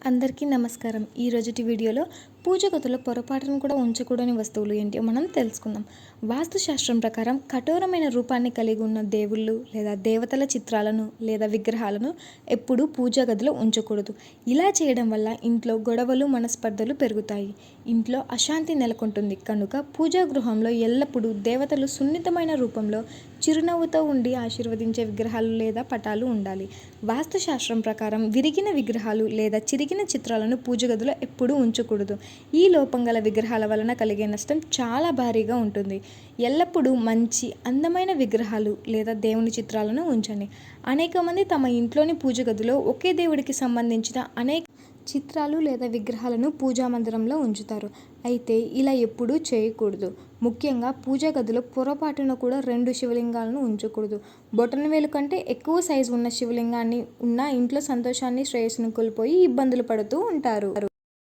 అందరికీ నమస్కారం. ఈ రోజుటి వీడియోలో పూజ గదిలో పొరపాటును కూడా ఉంచకూడని వస్తువులు ఏంటో మనం తెలుసుకుందాం. వాస్తుశాస్త్రం ప్రకారం కఠోరమైన రూపాన్ని కలిగి ఉన్న దేవుళ్ళు లేదా దేవతల చిత్రాలను లేదా విగ్రహాలను ఎప్పుడూ పూజా గదిలో ఉంచకూడదు. ఇలా చేయడం వల్ల ఇంట్లో గొడవలు, మనస్పర్ధలు పెరుగుతాయి. ఇంట్లో అశాంతి నెలకొంటుంది. కనుక పూజా గృహంలో ఎల్లప్పుడూ దేవతలు సున్నితమైన రూపంలో చిరునవ్వుతో ఉండి ఆశీర్వదించే విగ్రహాలు లేదా పటాలు ఉండాలి. వాస్తుశాస్త్రం ప్రకారం విరిగిన విగ్రహాలు లేదా చిరిగిన చిత్రాలను పూజ గదిలో ఎప్పుడూ ఉంచకూడదు. ఈ లోపం గల విగ్రహాల వలన కలిగే నష్టం చాలా భారీగా ఉంటుంది. ఎల్లప్పుడూ మంచి అందమైన విగ్రహాలు లేదా దేవుని చిత్రాలను ఉంచండి. అనేక మంది తమ ఇంట్లోని పూజ గదిలో ఒకే దేవుడికి సంబంధించిన అనేక చిత్రాలు లేదా విగ్రహాలను పూజా మందిరంలో ఉంచుతారు. అయితే ఇలా ఎప్పుడూ చేయకూడదు. ముఖ్యంగా పూజా గదిలో పొరపాటున కూడా 2 శివలింగాలను ఉంచకూడదు. బొటనవేలు కంటే ఎక్కువ సైజు ఉన్న శివలింగాన్ని ఉన్న ఇంట్లో సంతోషాన్ని, శ్రేయస్సును కోల్పోయి ఇబ్బందులు పడుతూ ఉంటారు.